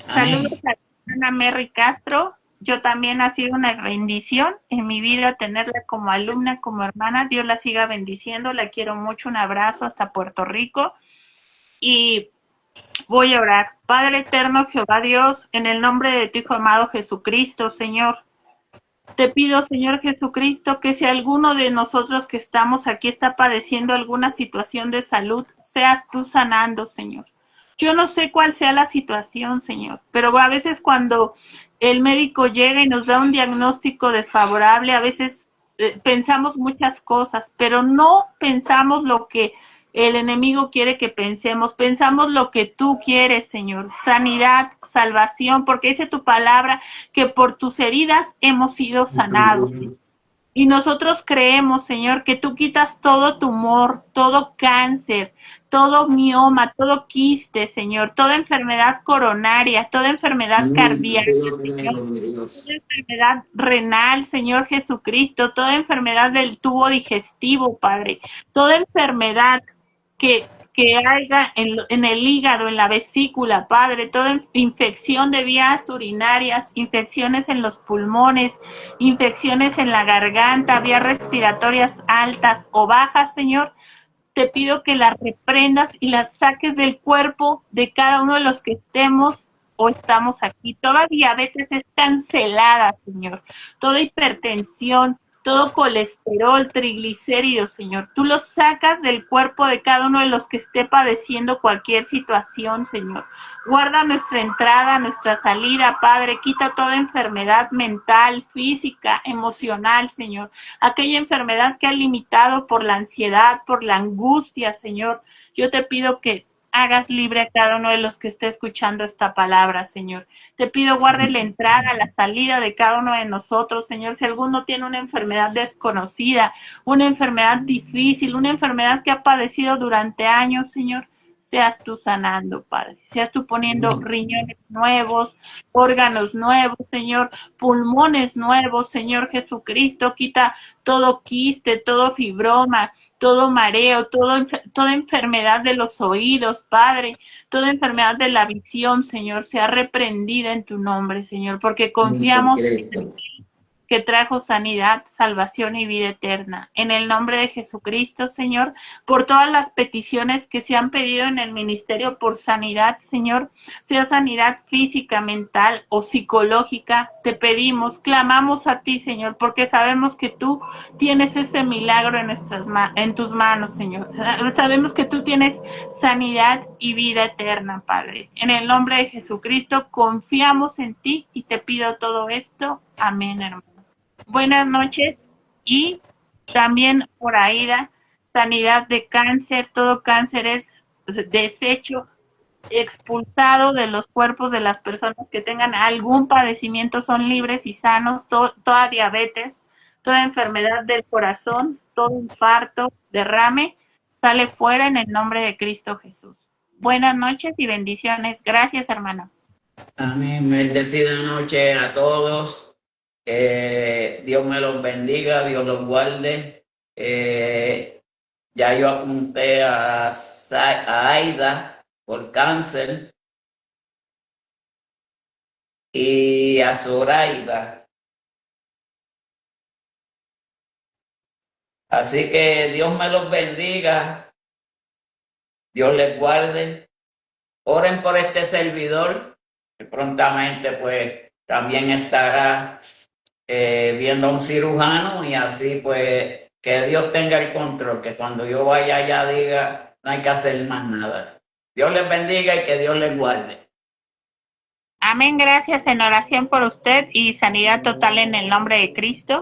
Saludos Amén. a Ana Merry Castro. Yo también ha sido una bendición en mi vida tenerla como alumna, como hermana. Dios la siga bendiciendo. La quiero mucho. Un abrazo hasta Puerto Rico. Y voy a orar. Padre eterno, Jehová Dios, en el nombre de tu Hijo amado Jesucristo, Señor. Te pido, Señor Jesucristo, que si alguno de nosotros que estamos aquí está padeciendo alguna situación de salud, seas tú sanando, Señor. Yo no sé cuál sea la situación, Señor, pero a veces cuando el médico llega y nos da un diagnóstico desfavorable, a veces pensamos muchas cosas, pero no pensamos lo que el enemigo quiere que pensemos, pensamos lo que tú quieres, Señor, sanidad, salvación, porque dice tu palabra que por tus heridas hemos sido sanados. Y nosotros creemos, Señor, que tú quitas todo tumor, todo cáncer, todo mioma, todo quiste, Señor, toda enfermedad coronaria, toda enfermedad Amén. cardíaca, Te lo Señor, creo, mi toda Dios. enfermedad renal, Señor Jesucristo, toda enfermedad del tubo digestivo, Padre, toda enfermedad que haya en el hígado, en la vesícula, Padre, toda infección de vías urinarias, infecciones en los pulmones, infecciones en la garganta, vías respiratorias altas o bajas, Señor, te pido que las reprendas y las saques del cuerpo de cada uno de los que estemos o estamos aquí. Toda diabetes es cancelada, Señor. Toda hipertensión, todo colesterol, triglicéridos, Señor. Tú los sacas del cuerpo de cada uno de los que esté padeciendo cualquier situación, Señor. Guarda nuestra entrada, nuestra salida, Padre. Quita toda enfermedad mental, física, emocional, Señor. Aquella enfermedad que ha limitado por la ansiedad, por la angustia, Señor. Yo te pido que hagas libre a cada uno de los que esté escuchando esta palabra, Señor. Te pido guarde la entrada, la salida de cada uno de nosotros, Señor. Si alguno tiene una enfermedad desconocida, una enfermedad difícil, una enfermedad que ha padecido durante años, Señor, seas tú sanando, Padre. Seas tú poniendo riñones nuevos, órganos nuevos, Señor, pulmones nuevos, Señor Jesucristo. Quita todo quiste, todo fibroma, todo mareo, toda enfermedad de los oídos, Padre, toda enfermedad de la visión, Señor, sea reprendida en tu nombre, Señor, porque confiamos en Cristo. que trajo sanidad, salvación y vida eterna. En el nombre de Jesucristo, Señor, por todas las peticiones que se han pedido en el ministerio por sanidad, Señor, sea sanidad física, mental o psicológica, te pedimos, clamamos a ti, Señor, porque sabemos que tú tienes ese milagro en tus manos, Señor. Sabemos que tú tienes sanidad y vida eterna, Padre. En el nombre de Jesucristo, confiamos en ti y te pido todo esto. Amén, hermano. Buenas noches y también por AIDA, sanidad de cáncer, todo cáncer es desecho, expulsado de los cuerpos de las personas que tengan algún padecimiento, son libres y sanos, toda diabetes, toda enfermedad del corazón, todo infarto, derrame, sale fuera en el nombre de Cristo Jesús. Buenas noches y bendiciones. Gracias, hermano. Amén. Bendecida noche a todos. Dios me los bendiga, Dios los guarde. Ya yo apunté a Aida por cáncer y a Zoraida. Así que Dios me los bendiga, Dios les guarde. Oren por este servidor, que prontamente pues también estará viendo a un cirujano y así pues que Dios tenga el control, que cuando yo vaya allá diga no hay que hacer más nada. Dios les bendiga y que Dios les guarde. Amén, gracias en oración por usted y sanidad total en el nombre de Cristo.